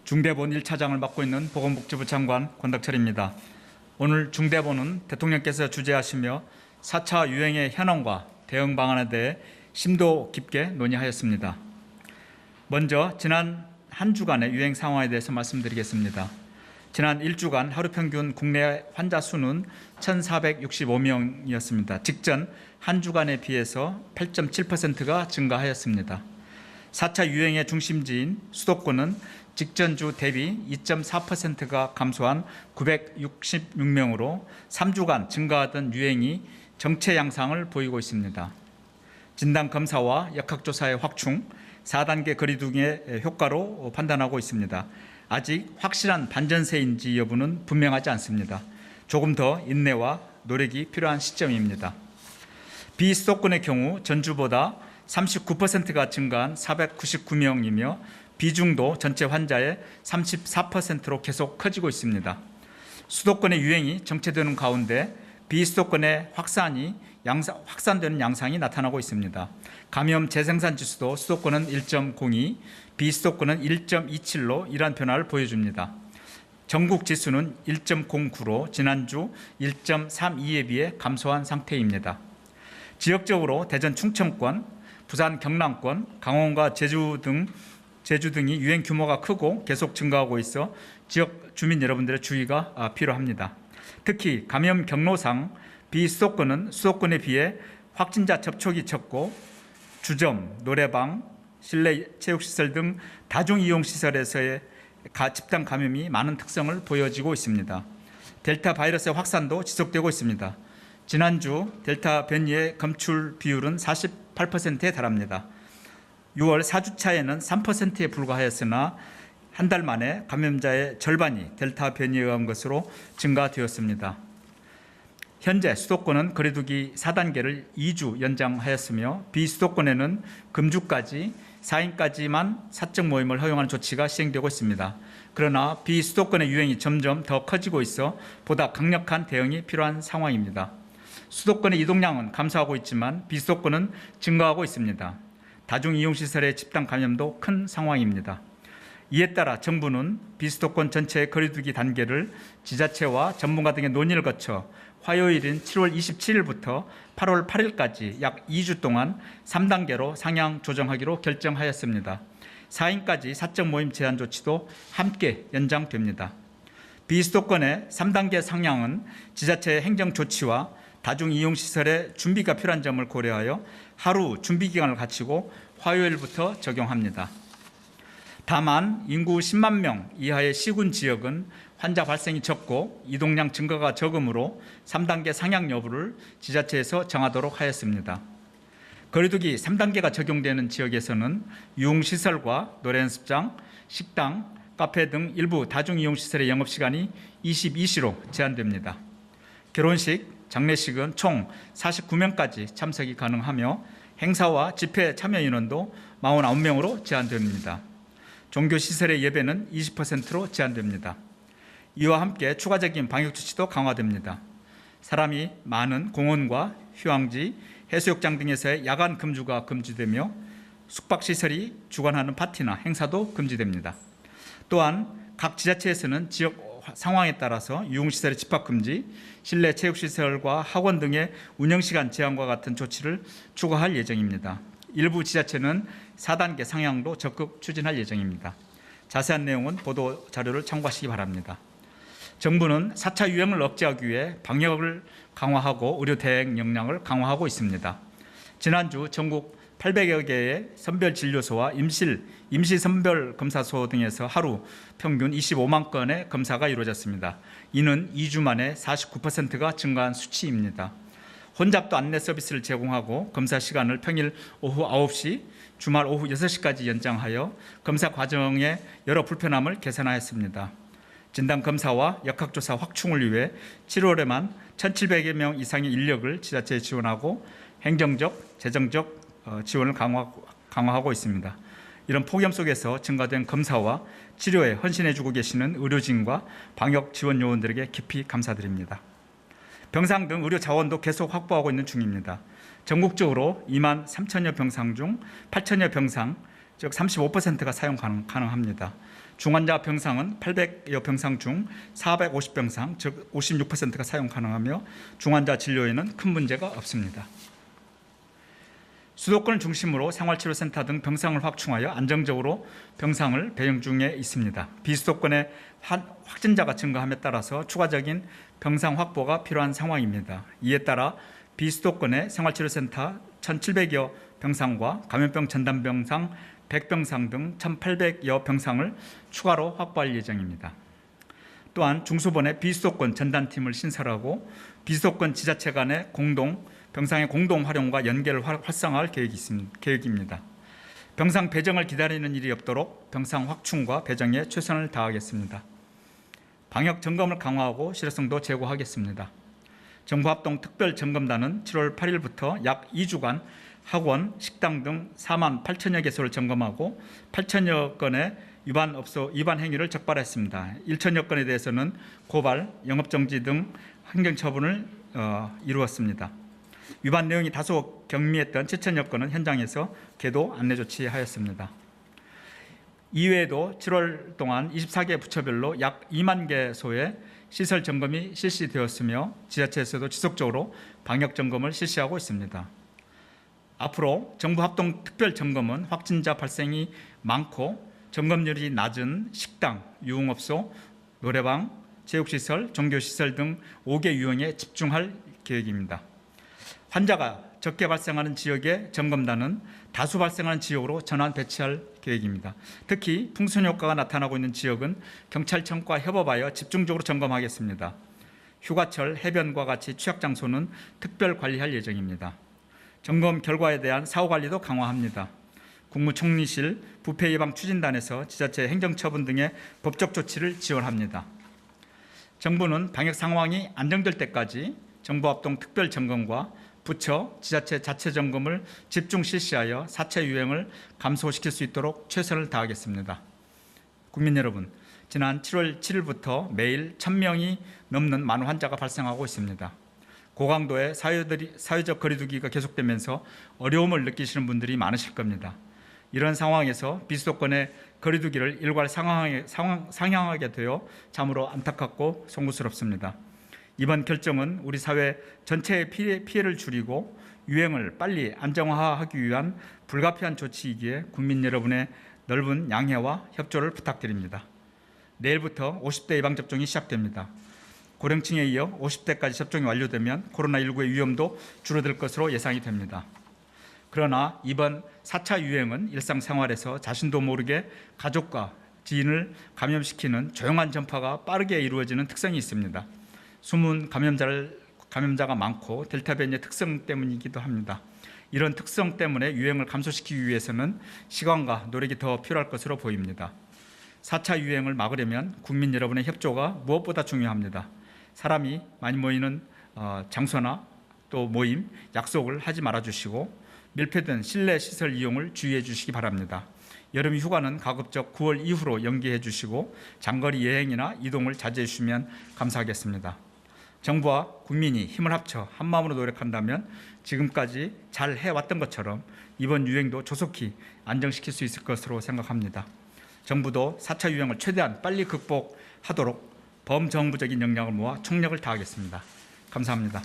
중대본 1차장을 맡고 있는 보건복지부 장관 권덕철입니다. 오늘 중대본은 대통령께서 주재하시며 4차 유행의 현황과 대응 방안에 대해 심도 깊게 논의하였습니다. 먼저 지난 한 주간의 유행 상황에 대해서 말씀드리겠습니다. 지난 1주간 하루 평균 국내 환자 수는 1,465명이었습니다. 직전 한 주간에 비해서 8.7%가 증가하였습니다. 4차 유행의 중심지인 수도권은 직전주 대비 2.4%가 감소한 966명으로 3주간 증가하던 유행이 정체 양상을 보이고 있습니다. 진단검사와 역학조사의 확충, 4단계 거리두기의 효과로 판단하고 있습니다. 아직 확실한 반전세인지 여부는 분명하지 않습니다. 조금 더 인내와 노력이 필요한 시점입니다. 비수도권의 경우 전주보다 39%가 증가한 499명이며 비중도 전체 환자의 34%로 계속 커지고 있습니다. 수도권의 유행이 정체되는 가운데 비수도권의 확산되는 양상이 나타나고 있습니다. 감염 재생산 지수도 수도권은 1.02, 비수도권은 1.27로 이러한 변화를 보여줍니다. 전국 지수는 1.09로 지난주 1.32에 비해 감소한 상태입니다. 지역적으로 대전 충청권, 부산 경남권, 강원과 제주 등이 유행 규모가 크고 계속 증가하고 있어 지역 주민 여러분들의 주의가 필요합니다. 특히 감염 경로상 비수도권은 수도권에 비해 확진자 접촉이 적고 주점, 노래방, 실내 체육시설 등 다중이용시설에서의 집단 감염이 많은 특성을 보여지고 있습니다. 델타 바이러스의 확산도 지속되고 있습니다. 지난주 델타 변이의 검출 비율은 48%에 달합니다. 6월 4주차에는 3%에 불과하였으나 한 달 만에 감염자의 절반이 델타 변이에 의한 것으로 증가되었습니다. 현재 수도권은 거리두기 4단계를 2주 연장하였으며 비수도권에는 금주까지 4인까지만 사적 모임을 허용하는 조치가 시행되고 있습니다. 그러나 비수도권의 유행이 점점 더 커지고 있어 보다 강력한 대응이 필요한 상황입니다. 수도권의 이동량은 감소하고 있지만 비수도권은 증가하고 있습니다. 다중이용시설의 집단 감염도 큰 상황입니다. 이에 따라 정부는 비수도권 전체의 거리두기 단계를 지자체와 전문가 등의 논의를 거쳐 화요일인 7월 27일부터 8월 8일까지 약 2주 동안 3단계로 상향 조정하기로 결정하였습니다. 4인까지 사적 모임 제한 조치도 함께 연장됩니다. 비수도권의 3단계 상향은 지자체의 행정 조치와 다중이용시설의 준비가 필요한 점을 고려하여 하루 준비기간을 갖추고 화요일부터 적용합니다. 다만 인구 10만 명 이하의 시군 지역은 환자 발생이 적고 이동량 증가가 적으므로 3단계 상향 여부를 지자체에서 정하도록 하였습니다. 거리두기 3단계가 적용되는 지역에서는 유흥시설과 노래연습장, 식당, 카페 등 일부 다중이용시설의 영업시간이 22시로 제한됩니다. 결혼식, 장례식은 총 49명까지 참석이 가능하며 행사와 집회 참여 인원도 49명으로 제한됩니다. 종교시설의 예배는 20%로 제한됩니다. 이와 함께 추가적인 방역조치도 강화됩니다. 사람이 많은 공원과 휴양지, 해수욕장 등에서의 야간 금주가 금지되며 숙박시설이 주관하는 파티나 행사도 금지됩니다. 또한 각 지자체에서는 지역 상황에 따라서 유흥시설의 집합금지, 실내 체육시설과 학원 등의 운영시간 제한과 같은 조치를 추가할 예정입니다. 일부 지자체는 4단계 상향도 적극 추진할 예정입니다. 자세한 내용은 보도 자료를 참고하시기 바랍니다. 정부는 4차 유행을 억제하기 위해 방역을 강화하고 의료 대응 역량을 강화하고 있습니다. 지난주 전국 800여 개의 선별진료소와 임시선별검사소 등에서 하루 평균 25만 건의 검사가 이루어졌습니다. 이는 2주 만에 49%가 증가한 수치입니다. 혼잡도 안내 서비스를 제공하고 검사 시간을 평일 오후 9시, 주말 오후 6시까지 연장하여 검사 과정의 여러 불편함을 개선하였습니다. 진단검사와 역학조사 확충을 위해 7월에만 1,700여 명 이상의 인력을 지자체에 지원하고 행정적, 재정적 지원을 강화하고 있습니다. 이런 폭염 속에서 증가된 검사와 치료에 헌신해주고 계시는 의료진과 방역 지원 요원들에게 깊이 감사드립니다. 병상 등 의료 자원도 계속 확보하고 있는 중입니다. 전국적으로 2만 3천여 병상 중 8천여 병상, 즉 35%가 사용 가능합니다. 중환자 병상은 800여 병상 중 450병상, 즉 56%가 사용 가능하며 중환자 진료에는 큰 문제가 없습니다. 수도권을 중심으로 생활치료센터 등 병상을 확충하여 안정적으로 병상을 배영 중에 있습니다. 비수도권의 확진자가 증가함에 따라서 추가적인 병상 확보가 필요한 상황입니다. 이에 따라 비수도권의 생활치료센터 1,700여 병상과 감염병 전담병상 100병상 등 1,800여 병상을 추가로 확보할 예정입니다. 또한 중수본의 비수도권 전담팀을 신설하고 비수도권 지자체 간의 병상의 공동 활용과 연계를 활성화할 계획입니다. 병상 배정을 기다리는 일이 없도록 병상 확충과 배정에 최선을 다하겠습니다. 방역 점검을 강화하고 실효성도 제고하겠습니다. 정부합동 특별점검단은 7월 8일부터 약 2주간 학원, 식당 등 4만 8천여 개소를 점검하고 8천여 건의 위반 행위를 적발했습니다. 1천여 건에 대해서는 고발, 영업정지 등 행정처분을 이루었습니다. 위반 내용이 다소 경미했던 7천여 건은 현장에서 계도 안내 조치하였습니다. 이외에도 7월 동안 24개 부처별로 약 2만 개소의 시설 점검이 실시되었으며 지자체에서도 지속적으로 방역 점검을 실시하고 있습니다. 앞으로 정부 합동 특별 점검은 확진자 발생이 많고 점검률이 낮은 식당, 유흥업소, 노래방, 체육시설, 종교시설 등 5개 유형에 집중할 계획입니다. 환자가 적게 발생하는 지역의 점검단은 다수 발생하는 지역으로 전환 배치할 계획입니다. 특히 풍선 효과가 나타나고 있는 지역은 경찰청과 협업하여 집중적으로 점검하겠습니다. 휴가철, 해변과 같이 취약장소는 특별 관리할 예정입니다. 점검 결과에 대한 사후관리도 강화합니다. 국무총리실 부패예방추진단에서 지자체 행정처분 등의 법적 조치를 지원합니다. 정부는 방역 상황이 안정될 때까지 정부합동 특별점검과 부처, 지자체 자체 점검을 집중 실시하여 4차 유행을 감소시킬 수 있도록 최선을 다하겠습니다. 국민 여러분, 지난 7월 7일부터 매일 1,000명이 넘는 많은 환자가 발생하고 있습니다. 고강도의 사회적 거리두기가 계속되면서 어려움을 느끼시는 분들이 많으실 겁니다. 이런 상황에서 비수도권의 거리두기를 일괄 상향하게 되어 참으로 안타깝고 송구스럽습니다. 이번 결정은 우리 사회 전체의 피해를 줄이고 유행을 빨리 안정화하기 위한 불가피한 조치이기에 국민 여러분의 넓은 양해와 협조를 부탁드립니다. 내일부터 50대 예방접종이 시작됩니다. 고령층에 이어 50대까지 접종이 완료되면 코로나19의 위험도 줄어들 것으로 예상이 됩니다. 그러나 이번 4차 유행은 일상생활에서 자신도 모르게 가족과 지인을 감염시키는 조용한 전파가 빠르게 이루어지는 특성이 있습니다. 숨은 감염자가 많고 델타 변이의 특성 때문이기도 합니다. 이런 특성 때문에 유행을 감소시키기 위해서는 시간과 노력이 더 필요할 것으로 보입니다. 4차 유행을 막으려면 국민 여러분의 협조가 무엇보다 중요합니다. 사람이 많이 모이는 장소나 또 모임, 약속을 하지 말아주시고 밀폐된 실내 시설 이용을 주의해 주시기 바랍니다. 여름 휴가는 가급적 9월 이후로 연기해 주시고 장거리 여행이나 이동을 자제해 주시면 감사하겠습니다. 정부와 국민이 힘을 합쳐 한마음으로 노력한다면 지금까지 잘 해왔던 것처럼 이번 유행도 조속히 안정시킬 수 있을 것으로 생각합니다. 정부도 4차 유행을 최대한 빨리 극복하도록 범정부적인 역량을 모아 총력을 다하겠습니다. 감사합니다.